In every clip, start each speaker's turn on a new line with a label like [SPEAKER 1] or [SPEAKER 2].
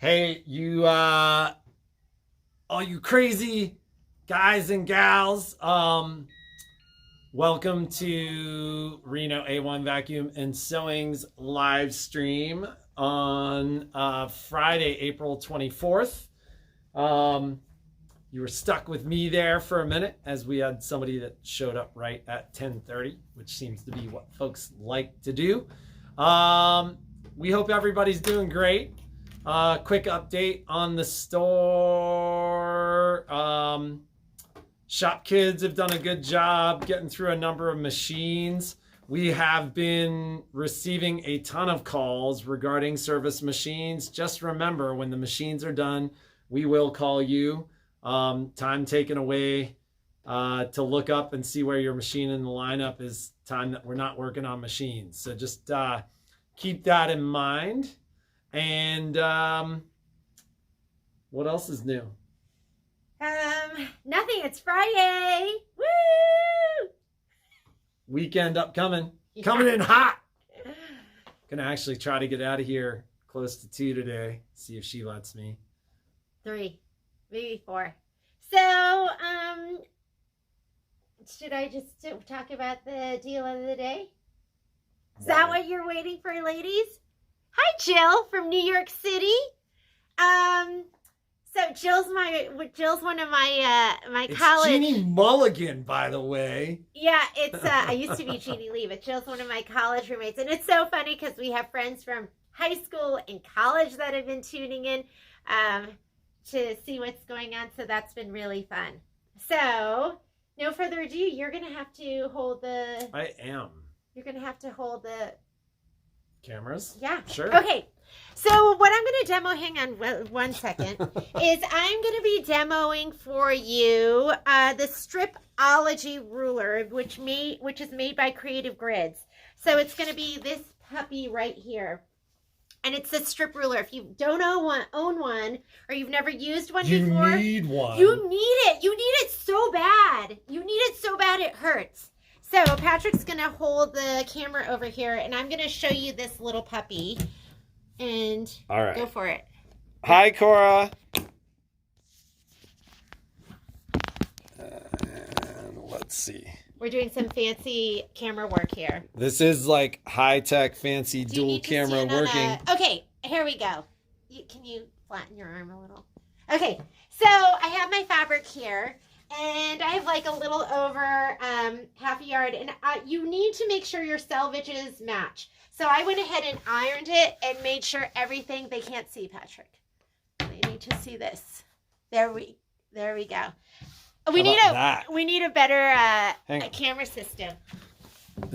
[SPEAKER 1] Hey, all you crazy guys and gals, welcome to Reno A1 Vacuum and Sewing's live stream on Friday, April 24th. You were stuck with me there for a minute as we had somebody that showed up right at 10:30, which seems to be what folks like to do. We hope everybody's doing great. Quick update on the store. Shop kids have done a good job getting through a number of machines. We have been receiving a ton of calls regarding service machines. Just remember, when the machines are done, we will call you. Time taken away to look up and see where your machine in the lineup is time that we're not working on machines. So just keep that in mind. And what else is new?
[SPEAKER 2] Nothing. It's Friday. Woo!
[SPEAKER 1] Weekend upcoming.
[SPEAKER 2] Yeah.
[SPEAKER 1] Coming in hot. Gonna actually try to get out of here close to 2 today. See if she lets me.
[SPEAKER 2] 3, maybe 4. So, should I just talk about the deal of the day? Is that what you're waiting for, ladies? Hi, Jill from New York City. So Jill's one of my
[SPEAKER 1] It's
[SPEAKER 2] college.
[SPEAKER 1] Jeannie Mulligan, by the way.
[SPEAKER 2] Yeah, it's I used to be Jeannie Lee, but Jill's one of my college roommates, and it's so funny because we have friends from high school and college that have been tuning in to see what's going on. So that's been really fun. So, no further ado, you're gonna have to hold the.
[SPEAKER 1] I am.
[SPEAKER 2] You're gonna have to hold the.
[SPEAKER 1] Cameras?
[SPEAKER 2] Yeah.
[SPEAKER 1] Sure.
[SPEAKER 2] Okay. So what I'm going to demo, hang on 1 second, is I'm going to be demoing for you the Stripology ruler, which is made by Creative Grids. So it's going to be this puppy right here. And it's a strip ruler. If you don't own one, or you've never used one before.
[SPEAKER 1] You need one.
[SPEAKER 2] You need it. You need it so bad. You need it so bad it hurts. So Patrick's going to hold the camera over here, and I'm going to show you this little puppy. And
[SPEAKER 1] all right,
[SPEAKER 2] go for it.
[SPEAKER 1] Hi, Cora. And let's see.
[SPEAKER 2] We're doing some fancy camera work here.
[SPEAKER 1] This is like high-tech, fancy dual camera working.
[SPEAKER 2] Okay, here we go. Can you flatten your arm a little? Okay, so I have my fabric here. And I have like a little over half a yard. And you need to make sure your selvages match. So I went ahead and ironed it and made sure everything, they can't see, Patrick. They need to see this. There we go. We need a better camera system.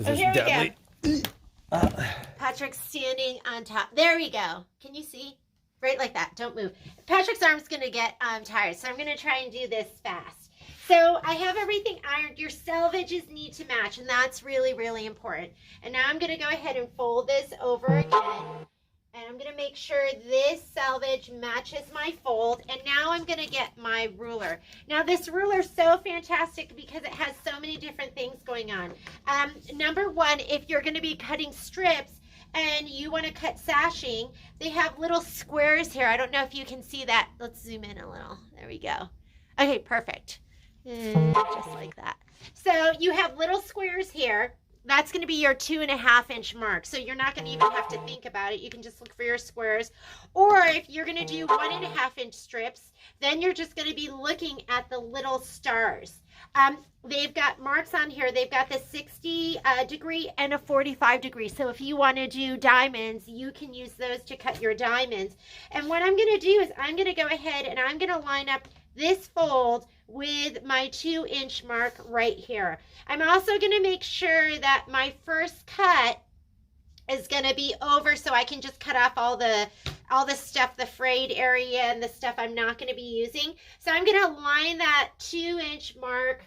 [SPEAKER 2] Here we go. Patrick's standing on top. There we go. Can you see? Right like that. Don't move. Patrick's arm's going to get tired. So I'm going to try and do this fast. So I have everything ironed. Your selvages need to match, and that's really, really important. And now I'm going to go ahead and fold this over again. And I'm going to make sure this selvage matches my fold. And now I'm going to get my ruler. Now this ruler is so fantastic because it has so many different things going on. Number one, if you're going to be cutting strips, and you want to cut sashing, they have little squares here. I don't know if you can see that. Let's zoom in a little. There we go. Okay, perfect. Just like that. So you have little squares here. That's going to be your 2.5-inch mark. So you're not going to even have to think about it. You can just look for your squares. Or if you're going to do 1.5-inch strips, then you're just going to be looking at the little stars. They've got marks on here. They've got the 60 degree and a 45 degree. So if you want to do diamonds, you can use those to cut your diamonds. And what I'm going to do is I'm going to go ahead and I'm going to line up this fold with my 2-inch mark right here. I'm also going to make sure that my first cut is going to be over so I can just cut off all the stuff, the frayed area and the stuff I'm not going to be using. So I'm going to line that 2-inch mark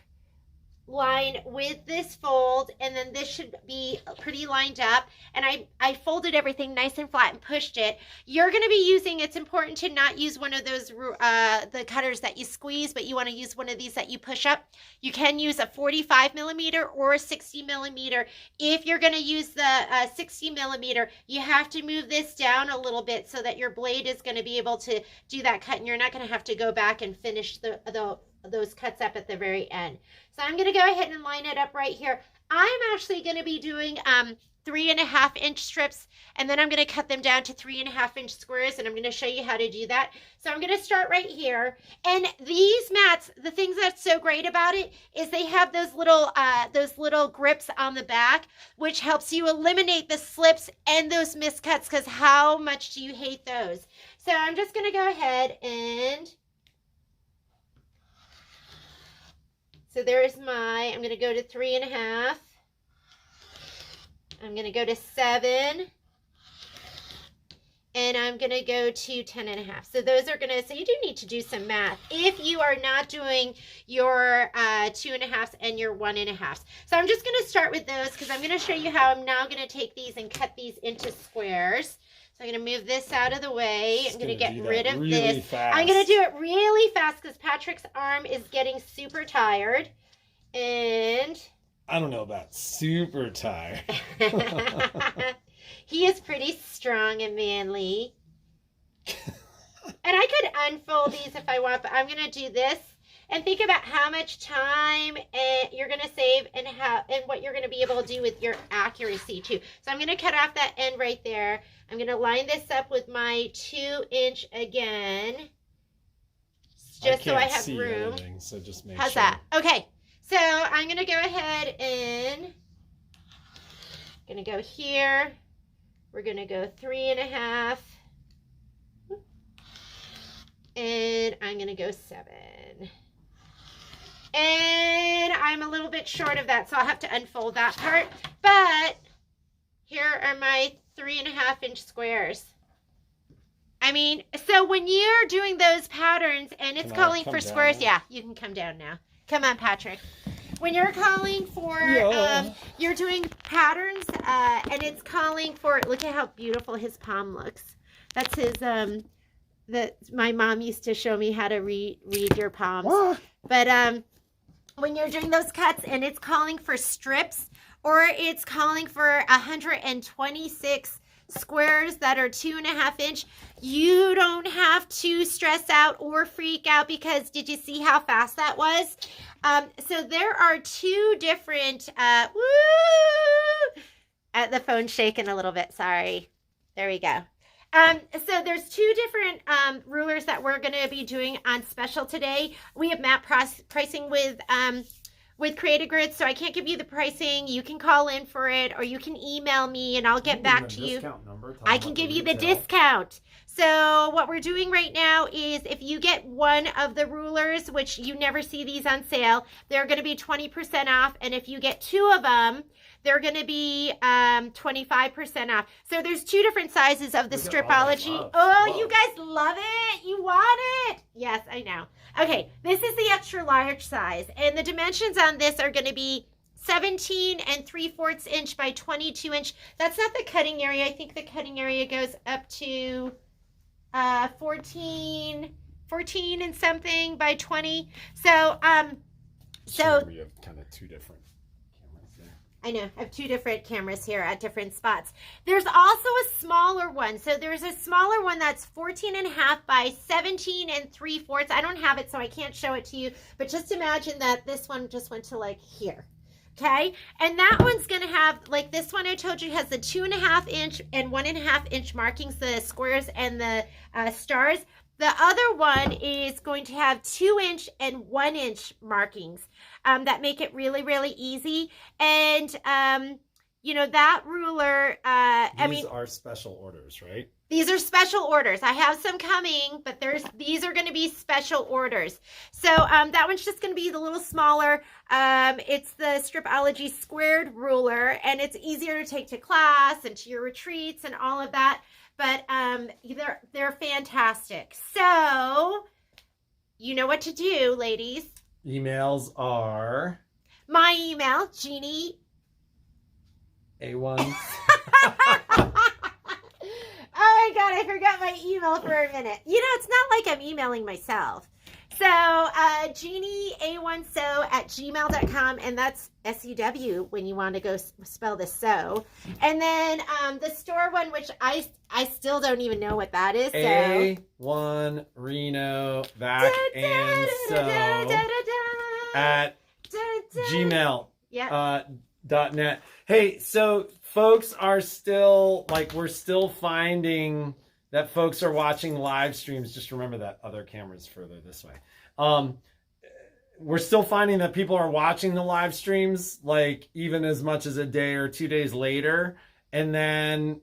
[SPEAKER 2] line with this fold, and then this should be pretty lined up, and I folded everything nice and flat and pushed it. You're going to be using, it's important to not use one of those the cutters that you squeeze, but you want to use one of these that you push up. You can use a 45 millimeter or a 60 millimeter. If you're going to use the 60 millimeter, you have to move this down a little bit so that your blade is going to be able to do that cut, and you're not going to have to go back and finish those cuts up at the very end. So I'm going to go ahead and line it up right here. I'm actually going to be doing 3.5 inch strips, and then I'm going to cut them down to 3.5 inch squares, and I'm going to show you how to do that. So I'm going to start right here. And these mats, the things that's so great about it is they have those little grips on the back, which helps you eliminate the slips and those miscuts, because how much do you hate those? So I'm just going to go ahead and so there's I'm going to go to 3.5. I'm going to go to 7. And I'm going to go to 10.5. So those are going to, so you do need to do some math if you are not doing your 2.5s and your 1.5s. So I'm just going to start with those because I'm going to show you how I'm now going to take these and cut these into squares. So I'm going to move this out of the way. I'm going to get rid of this.
[SPEAKER 1] Fast.
[SPEAKER 2] I'm going to do it really fast because Patrick's arm is getting super tired. And
[SPEAKER 1] I don't know about super tired.
[SPEAKER 2] he is pretty strong and manly. And I could unfold these if I want, but I'm going to do this. And think about how much time you're going to save and what you're going to be able to do with your accuracy too. So I'm going to cut off that end right there. I'm going to line this up with my 2-inch again, just so I have room.
[SPEAKER 1] Anything, so just make
[SPEAKER 2] How's
[SPEAKER 1] sure.
[SPEAKER 2] that? Okay, so I'm going to go ahead and going to go here. We're going to go 3.5. And I'm going to go 7. And I'm a little bit short of that, so I'll have to unfold that part. But here are my 3.5-inch squares. I mean, so when you're doing those patterns and it's calling for squares, yeah, you can come down now. Come on, Patrick. When you're calling for, you're doing patterns and it's calling for, look at how beautiful his palm looks. That's his, my mom used to show me how to read your palms.
[SPEAKER 1] What?
[SPEAKER 2] But when you're doing those cuts and it's calling for strips, or it's calling for 126 squares that are 2.5 inch, you don't have to stress out or freak out, because did you see how fast that was? So there are two different, the phone's shaking a little bit, sorry. There we go. So there's two different rulers that we're going to be doing on special today. We have map pricing with Create a Grid, so I can't give you the pricing. You can call in for it, or you can email me and I'll get back to you. I can give you the discount. So what we're doing right now is if you get one of the rulers, which you never see these on sale, they're going to be 20% off. And if you get two of them, they're going to be 25% off. So there's two different sizes of the Stripology. Oh, you guys love it. You want it. Yes, I know. Okay, this is the extra large size. And the dimensions on this are going to be 17 3/4 inch by 22 inch. That's not the cutting area. I think the cutting area goes up to 14 and something by 20. So,
[SPEAKER 1] Sure, we have kind of two different cameras there.
[SPEAKER 2] I know, I have two different cameras here at different spots. There's also a smaller one. So there's a smaller one that's 14.5 by 17 3/4. I don't have it, so I can't show it to you. But just imagine that this one just went to like here. Okay, and that one's going to have, like this one I told you has the 2.5 inch and 1.5 inch markings, the squares and the stars. The other one is going to have 2-inch and 1-inch markings that make it really, really easy. And, you know, that ruler,
[SPEAKER 1] These are special orders, right?
[SPEAKER 2] These are special orders. I have some coming, but these are going to be special orders. So that one's just going to be the little smaller. It's the Stripology squared ruler, and it's easier to take to class and to your retreats and all of that. But they're fantastic. So you know what to do, ladies.
[SPEAKER 1] Emails are
[SPEAKER 2] My email, Jeannie.
[SPEAKER 1] A1.
[SPEAKER 2] Oh my God, I forgot my email for a minute. You know, it's not like I'm emailing myself. So, JeannieA1So@gmail.com, and that's SUW when you want to go spell the so. And then the store one, which I still don't even know what that is. So.
[SPEAKER 1] A1 Reno Vac and So at Gmail.
[SPEAKER 2] Yeah.
[SPEAKER 1] .net. Hey, so folks are still we're still finding that folks are watching live streams. Just remember that other camera's further this way. We're still finding that people are watching the live streams even as much as a day or 2 days later, and then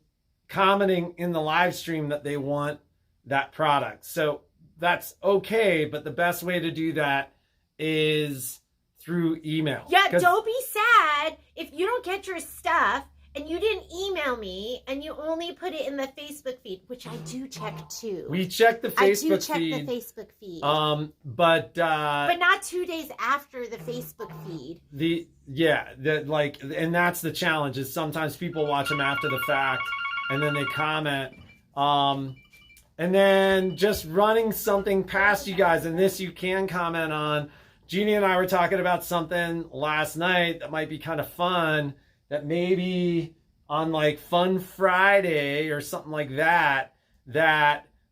[SPEAKER 1] commenting in the live stream that they want that product. So that's okay, but the best way to do that is through email.
[SPEAKER 2] Yeah, don't be sad if you don't get your stuff and you didn't email me and you only put it in the Facebook feed, which I do check too.
[SPEAKER 1] We check the Facebook
[SPEAKER 2] I do check
[SPEAKER 1] feed.
[SPEAKER 2] the Facebook feed.
[SPEAKER 1] But
[SPEAKER 2] not 2 days after the Facebook feed.
[SPEAKER 1] And that's the challenge, is sometimes people watch them after the fact and then they comment. And then just running something past you guys, and this you can comment on. Jeannie and I were talking about something last night that might be kind of fun, that maybe on Fun Friday or something like that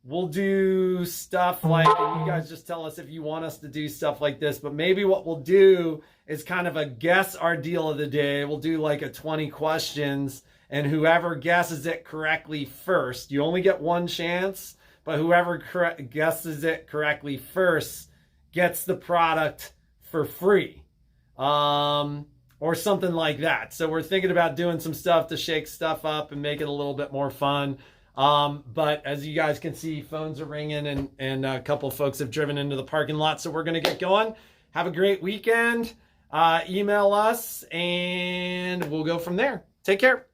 [SPEAKER 1] we'll do stuff and you guys just tell us if you want us to do stuff like this, but maybe what we'll do is kind of a guess our deal of the day. We'll do a 20 questions, and whoever guesses it correctly first, you only get one chance, but whoever guesses it correctly first gets the product for free, or something like that. So we're thinking about doing some stuff to shake stuff up and make it a little bit more fun. But as you guys can see, phones are ringing, and a couple of folks have driven into the parking lot. So we're going to get going. Have a great weekend. Email us, and we'll go from there. Take care.